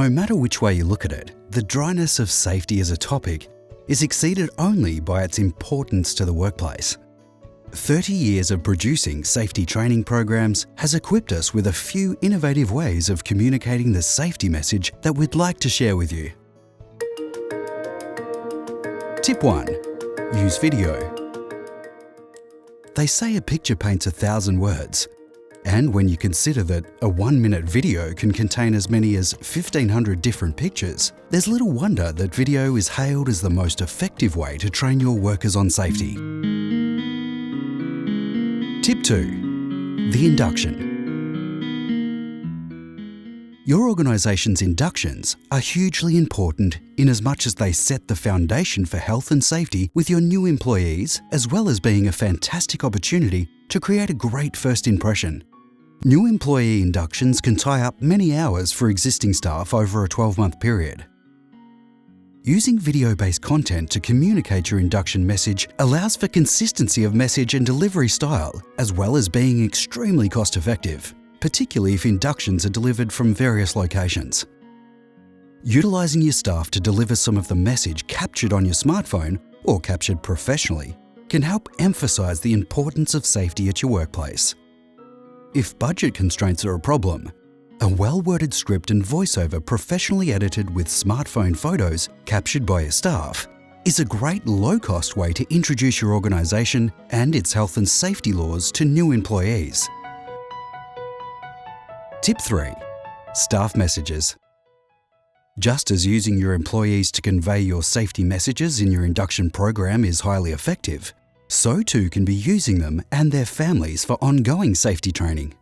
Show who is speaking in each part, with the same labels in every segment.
Speaker 1: No matter which way you look at it, the dryness of safety as a topic is exceeded only by its importance to the workplace. 30 years of producing safety training programs has equipped us with a few innovative ways of communicating the safety message that we'd like to share with you. Tip 1. Use video. They say a picture paints 1,000 words. And when you consider that a 1-minute video can contain as many as 1,500 different pictures, there's little wonder that video is hailed as the most effective way to train your workers on safety. Tip 2. The induction. Your organisation's inductions are hugely important in as much as they set the foundation for health and safety with your new employees, as well as being a fantastic opportunity to create a great first impression. New employee inductions can tie up many hours for existing staff over a 12-month period. Using video-based content to communicate your induction message allows for consistency of message and delivery style, as well as being extremely cost-effective, particularly if inductions are delivered from various locations. Utilising your staff to deliver some of the message captured on your smartphone or captured professionally can help emphasise the importance of safety at your workplace. If budget constraints are a problem, a well-worded script and voiceover professionally edited with smartphone photos captured by your staff is a great low-cost way to introduce your organisation and its health and safety laws to new employees. Tip 3. Staff messages. Just as using your employees to convey your safety messages in your induction program is highly effective, so too can be using them and their families for ongoing safety training.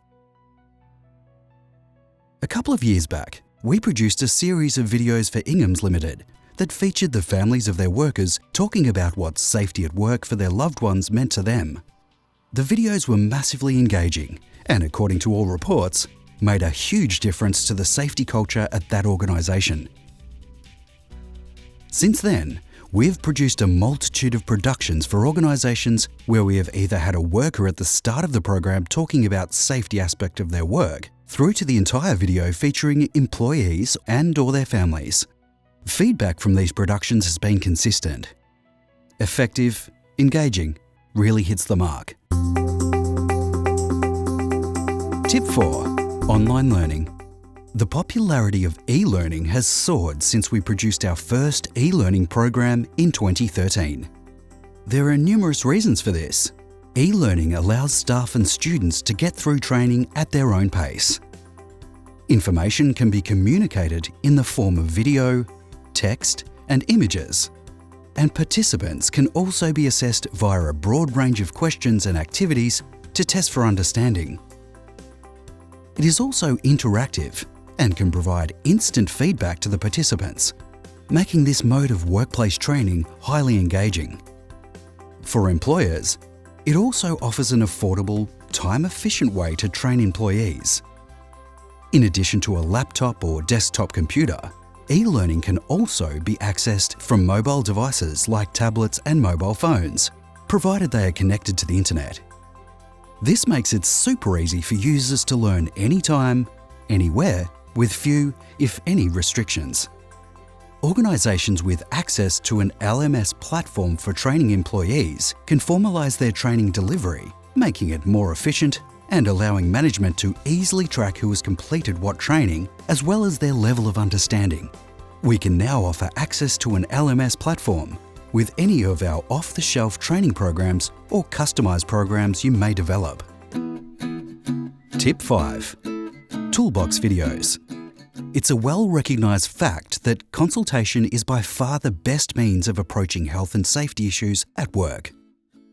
Speaker 1: A couple of years back, we produced a series of videos for Inghams Limited that featured the families of their workers talking about what safety at work for their loved ones meant to them. The videos were massively engaging and, according to all reports, made a huge difference to the safety culture at that organisation. Since then, we've produced a multitude of productions for organisations where we have either had a worker at the start of the program talking about safety aspect of their work, through to the entire video featuring employees and/or their families. Feedback from these productions has been consistent. Effective, engaging, really hits the mark. Tip 4. Online learning. The popularity of e-learning has soared since we produced our first e-learning program in 2013. There are numerous reasons for this. E-learning allows staff and students to get through training at their own pace. Information can be communicated in the form of video, text, and images. And participants can also be assessed via a broad range of questions and activities to test for understanding. It is also interactive and can provide instant feedback to the participants, making this mode of workplace training highly engaging. For employers, it also offers an affordable, time-efficient way to train employees. In addition to a laptop or desktop computer, e-learning can also be accessed from mobile devices like tablets and mobile phones, provided they are connected to the internet. This makes it super easy for users to learn anytime, anywhere, with few, if any, restrictions. Organisations with access to an LMS platform for training employees can formalise their training delivery, making it more efficient and allowing management to easily track who has completed what training, as well as their level of understanding. We can now offer access to an LMS platform with any of our off-the-shelf training programs or customised programs you may develop. Tip 5. Toolbox videos. It's a well-recognised fact that consultation is by far the best means of approaching health and safety issues at work.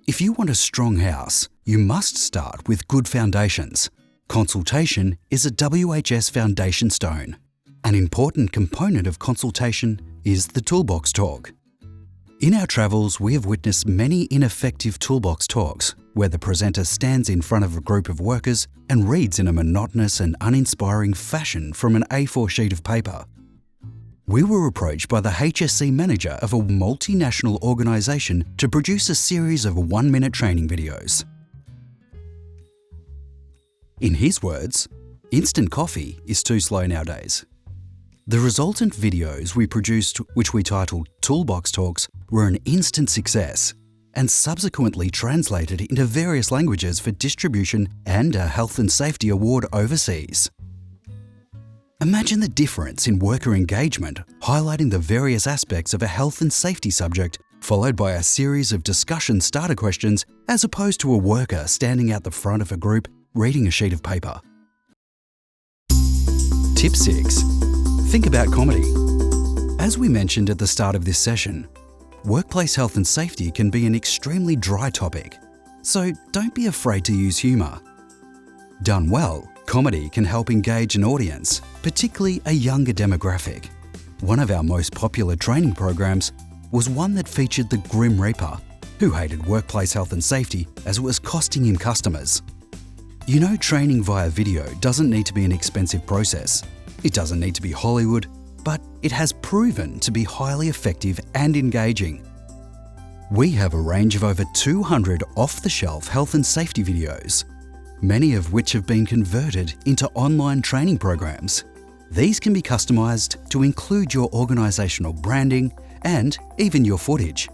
Speaker 1: If you want a strong house, you must start with good foundations. Consultation is a WHS foundation stone. An important component of consultation is the toolbox talk. In our travels, we have witnessed many ineffective toolbox talks where the presenter stands in front of a group of workers and reads in a monotonous and uninspiring fashion from an A4 sheet of paper. We were approached by the HSC manager of a multinational organisation to produce a series of 1-minute training videos. In his words, instant coffee is too slow nowadays. The resultant videos we produced, which we titled Toolbox Talks, were an instant success and subsequently translated into various languages for distribution and a Health and Safety Award overseas. Imagine the difference in worker engagement, highlighting the various aspects of a health and safety subject, followed by a series of discussion starter questions, as opposed to a worker standing out the front of a group reading a sheet of paper. Tip 6. Think about comedy. As we mentioned at the start of this session, workplace health and safety can be an extremely dry topic, so don't be afraid to use humour. Done well, comedy can help engage an audience, particularly a younger demographic. One of our most popular training programs was one that featured the Grim Reaper, who hated workplace health and safety as it was costing him customers. You know, training via video doesn't need to be an expensive process. It doesn't need to be Hollywood, but it has proven to be highly effective and engaging. We have a range of over 200 off-the-shelf health and safety videos, many of which have been converted into online training programs. These can be customised to include your organisational branding and even your footage.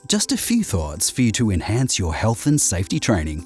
Speaker 1: Just a few thoughts for you to enhance your health and safety training.